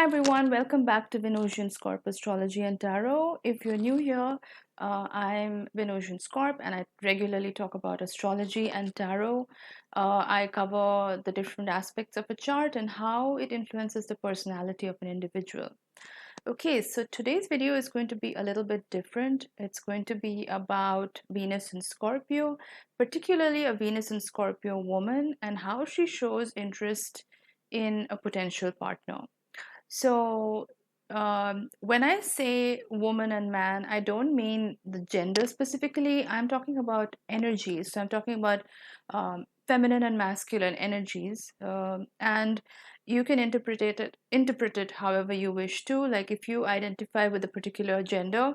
everyone, welcome back to Venusianscorp Astrology and Tarot. If you're new here, I'm Venusianscorp and I regularly talk about astrology and tarot. I cover the different aspects of a chart and how it influences the personality of an individual. Okay, so today's video is going to be a little bit different. It's going to be about Venus in Scorpio, particularly a Venus in Scorpio woman and how she shows interest in a potential partner. So, when I say woman and man, I don't mean the gender specifically. I'm talking about energies. So, I'm talking about feminine and masculine energies, and you can interpret it however you wish to. Like if you identify with a particular gender,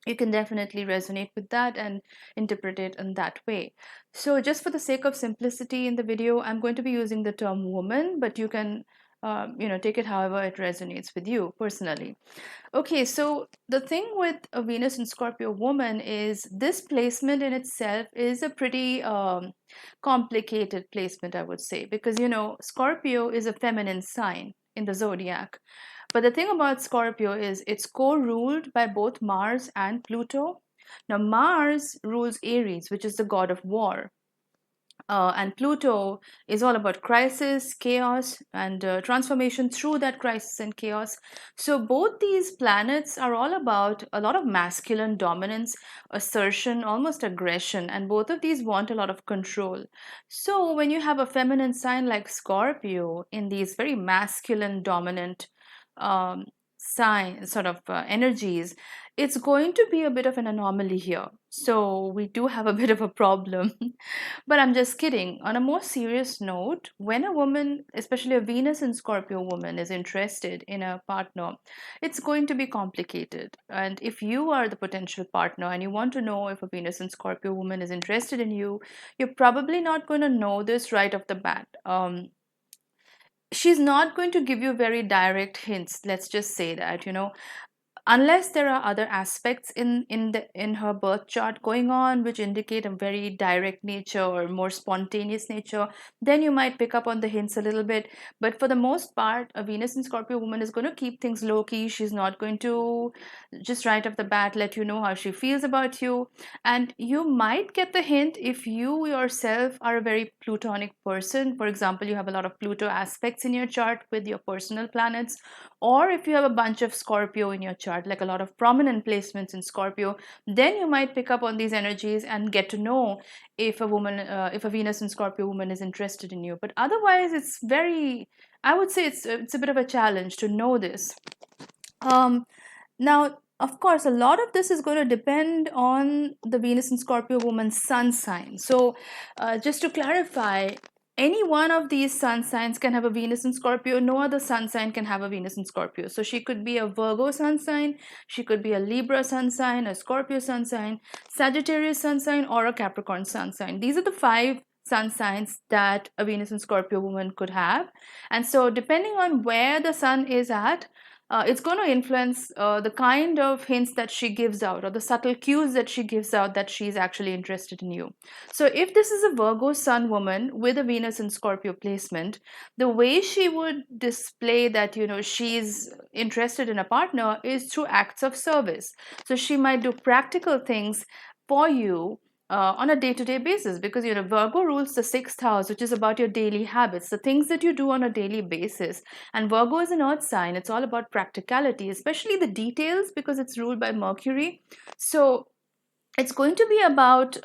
you can definitely resonate with that and interpret it in that way. So just for the sake of simplicity in the video, I'm going to be using the term woman, but you can take it however it resonates with you personally. Okay, so the thing with a Venus in Scorpio woman is this placement in itself is a pretty complicated placement, I would say, because Scorpio is a feminine sign in the zodiac. But the thing about Scorpio is it's co-ruled by both Mars and Pluto. Now, Mars rules Aries, which is the god of war. And Pluto is all about crisis, chaos, and transformation through that crisis and chaos. So, both these planets are all about a lot of masculine dominance, assertion, almost aggression, and both of these want a lot of control. So, when you have a feminine sign like Scorpio in these very masculine dominant um, energies, it's going to be a bit of an anomaly here. So, we do have a bit of a problem. But I'm just kidding. On a more serious note, when a woman, especially a Venus in Scorpio woman, is interested in a partner, it's going to be complicated. And if you are the potential partner and you want to know if a Venus in Scorpio woman is interested in you, you're probably not going to know this right off the bat. She's not going to give you very direct hints. Let's just say that, unless there are other aspects in her birth chart going on which indicate a very direct nature or more spontaneous nature, then you might pick up on the hints a little bit. But for the most part, a Venus in Scorpio woman is going to keep things low key. She's not going to just right off the bat let you know how she feels about you, and you might get the hint if you yourself are a very plutonic person. For example, you have a lot of Pluto aspects in your chart with your personal planets, or if you have a bunch of Scorpio in your chart, like a lot of prominent placements in Scorpio, then you might pick up on these energies and get to know if a Venus in Scorpio woman is interested in you. But otherwise, I would say it's a bit of a challenge to know this. Now, of course, a lot of this is going to depend on the Venus in Scorpio woman's sun sign. So, just to clarify, any one of these sun signs can have a Venus in Scorpio. No other sun sign can have a Venus in Scorpio. So she could be a Virgo sun sign, she could be a Libra sun sign, a Scorpio sun sign, Sagittarius sun sign, or a Capricorn sun sign. These are the 5 sun signs that a Venus in Scorpio woman could have. And so depending on where the sun is at, it's going to influence the kind of hints that she gives out or the subtle cues that she gives out that she's actually interested in you. So if this is a Virgo sun woman with a Venus in Scorpio placement, the way she would display that, she's interested in a partner is through acts of service. So she might do practical things for you on a day-to-day basis, because Virgo rules the 6th house, which is about your daily habits, the things that you do on a daily basis. And Virgo is an earth sign. It's all about practicality, especially the details, because it's ruled by Mercury. So it's going to be about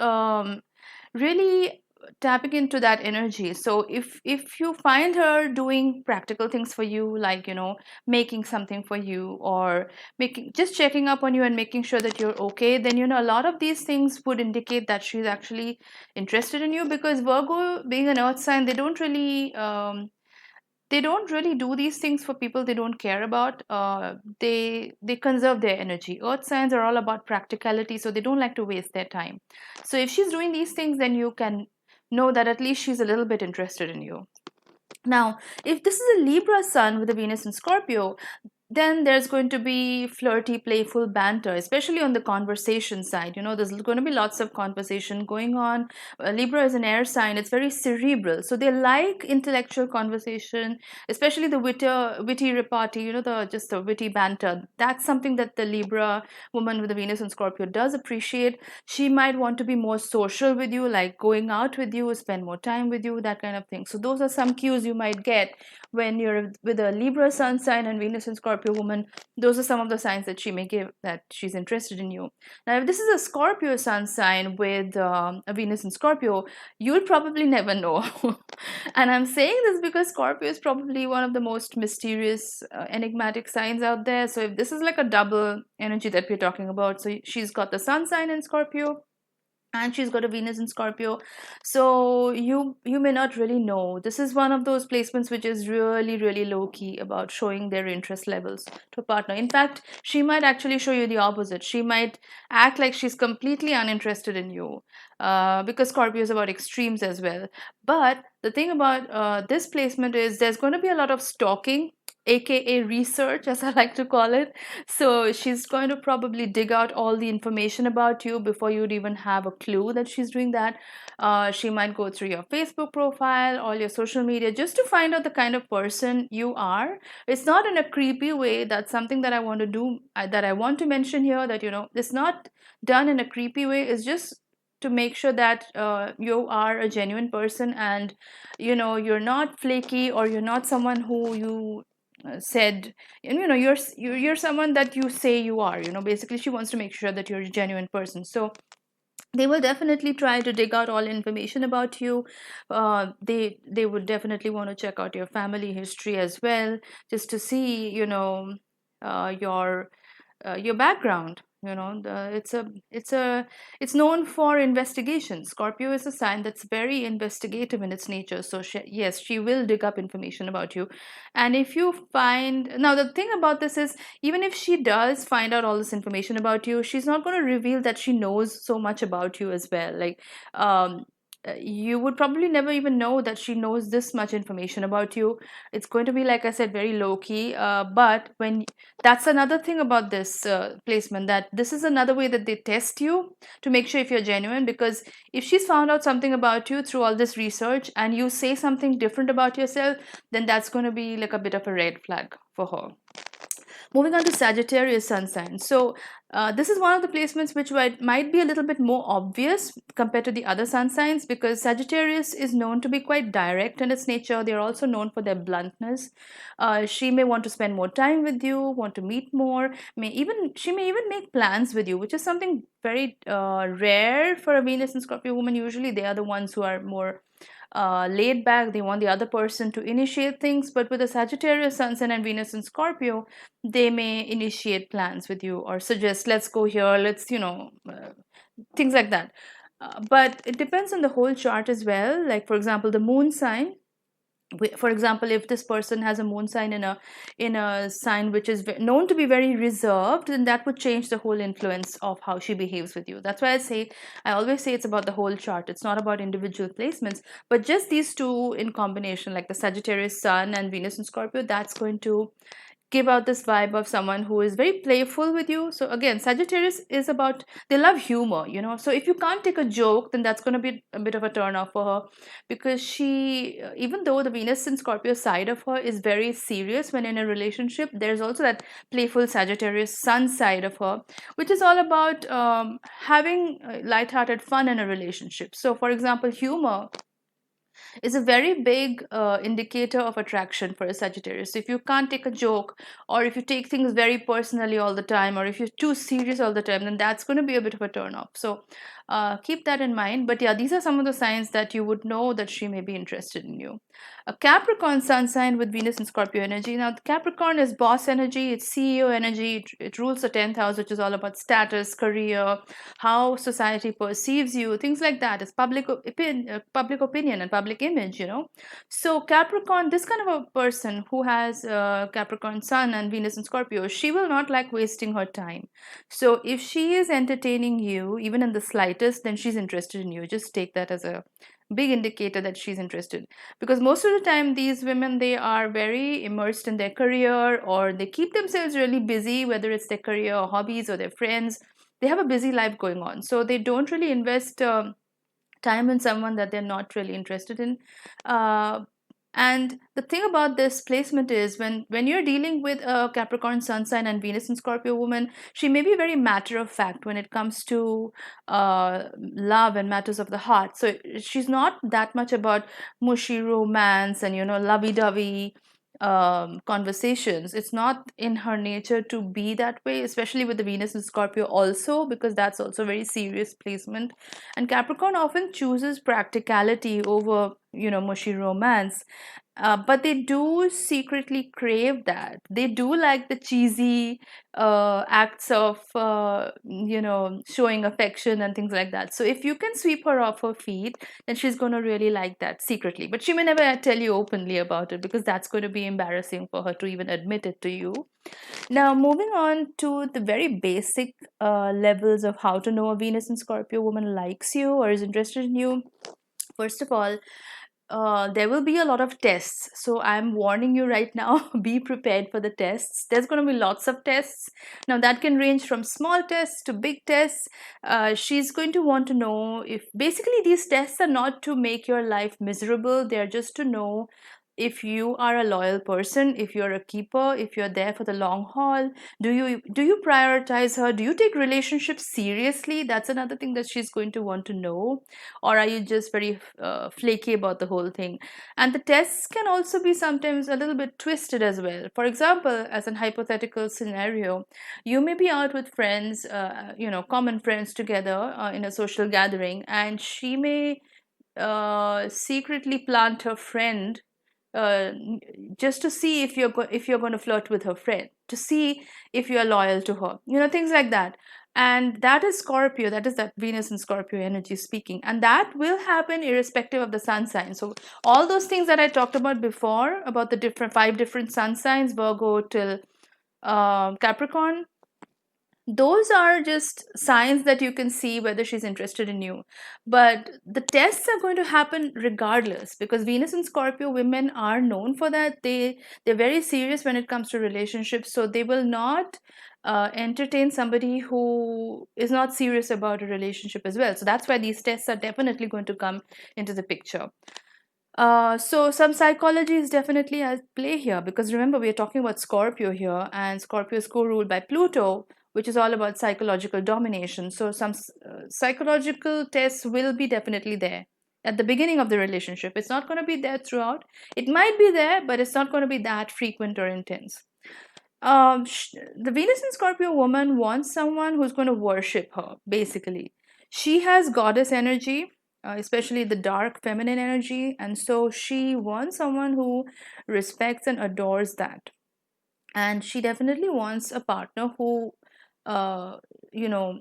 really tapping into that energy. So if you find her doing practical things for you, like making something for you, or just checking up on you and making sure that you're okay, then a lot of these things would indicate that she's actually interested in you. Because Virgo, being an earth sign, they don't really do these things for people they don't care about. They conserve their energy. Earth signs are all about practicality, so they don't like to waste their time. So if she's doing these things, then you can know that at least she's a little bit interested in you. Now, if this is a Libra sun with a Venus in Scorpio, then there's going to be flirty, playful banter, especially on the conversation side. There's going to be lots of conversation going on. Libra is an air sign, it's very cerebral. So they like intellectual conversation, especially the witty repartee, the witty banter. That's something that the Libra woman with the Venus and Scorpio does appreciate. She might want to be more social with you, like going out with you, spend more time with you, that kind of thing. So those are some cues you might get when you're with a Libra sun sign and Venus and Scorpio woman. Those are some of the signs that she may give that she's interested in you. Now, if this is a Scorpio sun sign with a Venus and Scorpio, you'll probably never know. And I'm saying this because Scorpio is probably one of the most mysterious, enigmatic signs out there. So if this is like a double energy that we're talking about, so she's got the sun sign in Scorpio and she's got a Venus in Scorpio, so you may not really know. This is one of those placements which is really, really low key about showing their interest levels to a partner. In fact, she might actually show you the opposite. She might act like she's completely uninterested in you, because Scorpio is about extremes as well. But the thing about this placement is there's going to be a lot of stalking, aka research, as I like to call it. So she's going to probably dig out all the information about you before you'd even have a clue that she's doing that. She might go through your Facebook profile, all your social media, just to find out the kind of person you are. It's not in a creepy way. That's something that I want to do, that I want to mention here, that it's not done in a creepy way. It's just to make sure that you are a genuine person, and you're not flaky, or you're not someone who you said, and you're someone that you say you are. Basically she wants to make sure that you're a genuine person. So they will definitely try to dig out all information about you. They would definitely want to check out your family history as well, just to see your background. It's known for investigation. Scorpio is a sign that's very investigative in its nature. So yes, she will dig up information about you. And if you find, now the thing about this is, even if she does find out all this information about you, she's not going to reveal that she knows so much about you as well. Like, you would probably never even know that she knows this much information about you. It's going to be, like I said, very low key. But when that's another thing about this placement, that this is another way that they test you to make sure if you're genuine. Because if she's found out something about you through all this research and you say something different about yourself, then that's going to be like a bit of a red flag for her. Moving on to Sagittarius sun sign. So this is one of the placements which might be a little bit more obvious compared to the other sun signs, because Sagittarius is known to be quite direct in its nature. They're also known for their bluntness. She may want to spend more time with you, want to meet more. She may even make plans with you, which is something very rare for a Venus and Scorpio woman. Usually they are the ones who are more laid back. They want the other person to initiate things. But with a Sagittarius sun sign and Venus in Scorpio, they may initiate plans with you or suggest, let's go here, let's things like that. But it depends on the whole chart as well. Like, for example, the moon sign. For example, if this person has a moon sign in a sign which is known to be very reserved, then that would change the whole influence of how she behaves with you. That's why I always say it's about the whole chart. It's not about individual placements, but just these two in combination, like the Sagittarius sun and Venus in Scorpio, that's going to give out this vibe of someone who is very playful with you. So again, Sagittarius is about, they love humor, so if you can't take a joke, then that's going to be a bit of a turn off for her, because she, even though the Venus in Scorpio side of her is very serious when in a relationship, there's also that playful Sagittarius sun side of her, which is all about having lighthearted fun in a relationship. So for example, humor is a very big indicator of attraction for a Sagittarius. So if you can't take a joke, or if you take things very personally all the time, or if you're too serious all the time, then that's going to be a bit of a turn off. So keep that in mind. But yeah, these are some of the signs that you would know that she may be interested in you. A Capricorn sun sign with Venus and Scorpio energy. Now, Capricorn is boss energy, it's CEO energy, it rules the 10th house, which is all about status, career, how society perceives you, things like that. It's public opinion and public image, So Capricorn, this kind of a person who has Capricorn sun and Venus in Scorpio, she will not like wasting her time. So if she is entertaining you, even in the slightest, then she's interested in you. Just take that as a big indicator that she's interested. Because most of the time, these women, they are very immersed in their career, or they keep themselves really busy, whether it's their career or hobbies or their friends. They have a busy life going on, so they don't really invest time in someone that they're not really interested in. Uh, and the thing about this placement is, when you're dealing with a Capricorn sun sign and Venus and Scorpio woman, she may be very matter of fact when it comes to love and matters of the heart. So she's not that much about mushy romance and, lovey-dovey conversations. It's not in her nature to be that way, especially with the Venus and Scorpio also, because that's also very serious placement. And Capricorn often chooses practicality over, mushy romance. But they do secretly crave that. They do like the cheesy acts of, showing affection and things like that. So if you can sweep her off her feet, then she's going to really like that secretly. But she may never tell you openly about it, because that's going to be embarrassing for her to even admit it to you. Now, moving on to the very basic levels of how to know a Venus and Scorpio woman likes you or is interested in you. First of all, there will be a lot of tests. So I'm warning you right now, be prepared for the tests. There's going to be lots of tests. Now, that can range from small tests to big tests. She's going to want to know if, basically, these tests are not to make your life miserable. They're just to know if you are a loyal person, if you're a keeper, if you're there for the long haul. Do you prioritize her? Do you take relationships seriously? That's another thing that she's going to want to know. Or are you just very flaky about the whole thing? And the tests can also be sometimes a little bit twisted as well. For example, as an hypothetical scenario, you may be out with friends, common friends together in a social gathering, and she may secretly plant her friend, uh, just to see if you're going to flirt with her friend, to see if you're loyal to her, things like that. And that is Scorpio. That is that Venus and Scorpio energy speaking, and that will happen irrespective of the sun sign. So all those things that I talked about before, about the different 5 different sun signs, Virgo till Capricorn, those are just signs that you can see whether she's interested in you. But the tests are going to happen regardless, because Venus and Scorpio women are known for that. They're very serious when it comes to relationships, so they will not entertain somebody who is not serious about a relationship as well. So that's why these tests are definitely going to come into the picture. So some psychology is definitely at play here, because remember, we are talking about Scorpio here, and Scorpio is co-ruled by Pluto, which is all about psychological domination. So some psychological tests will be definitely there at the beginning of the relationship. It's not going to be there throughout. It might be there, but it's not going to be that frequent or intense. The Venus and Scorpio woman wants someone who's going to worship her, basically. She has goddess energy, especially the dark feminine energy, and so she wants someone who respects and adores that. And she definitely wants a partner who, uh, you know,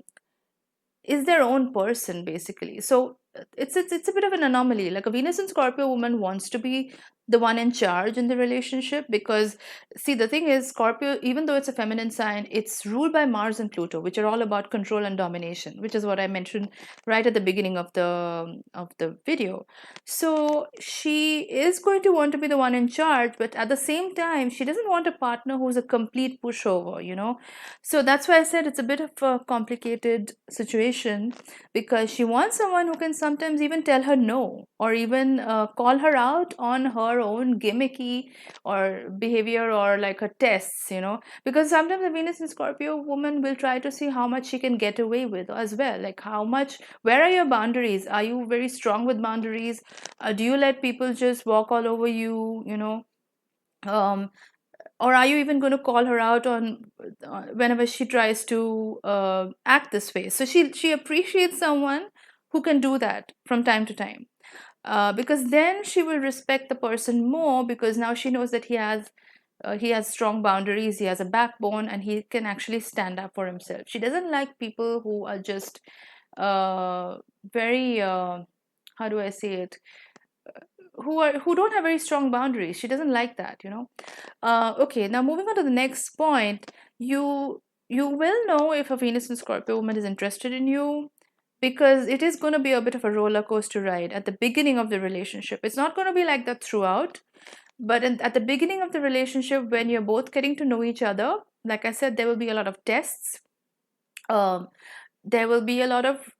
is their own person, basically. So it's a bit of an anomaly. Like, a Venus and Scorpio woman wants to be the one in charge in the relationship, because, see, the thing is, Scorpio, even though it's a feminine sign, it's ruled by Mars and Pluto, which are all about control and domination, which is what I mentioned right at the beginning of the video. So she is going to want to be the one in charge, but at the same time, she doesn't want a partner who's a complete pushover. So that's why I said it's a bit of a complicated situation, because she wants someone who can sometimes even tell her no, or even call her out on her own gimmicky or behavior, or like her tests. Because sometimes a Venus and Scorpio woman will try to see how much she can get away with as well. Like, where are your boundaries? Are you very strong with boundaries? Do you let people just walk all over you? Um, or are you even going to call her out on whenever she tries to act this way? So she appreciates someone who can do that from time to time, because then she will respect the person more, because now she knows that he has strong boundaries, he has a backbone, and he can actually stand up for himself. She doesn't like people who are just very how do I say it, who don't have very strong boundaries. She doesn't like that. Okay, now moving on to the next point, you will know if a Venus and Scorpio woman is interested in you because it is going to be a bit of a roller coaster ride at the beginning of the relationship. It's not going to be like that throughout, but at the beginning of the relationship, when you're both getting to know each other, like I said, there will be a lot of tests. There will be a lot of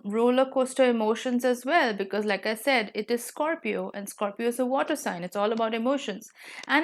roller coaster emotions as well, because like I said, it is Scorpio, and Scorpio is a water sign. It's all about emotions, and it's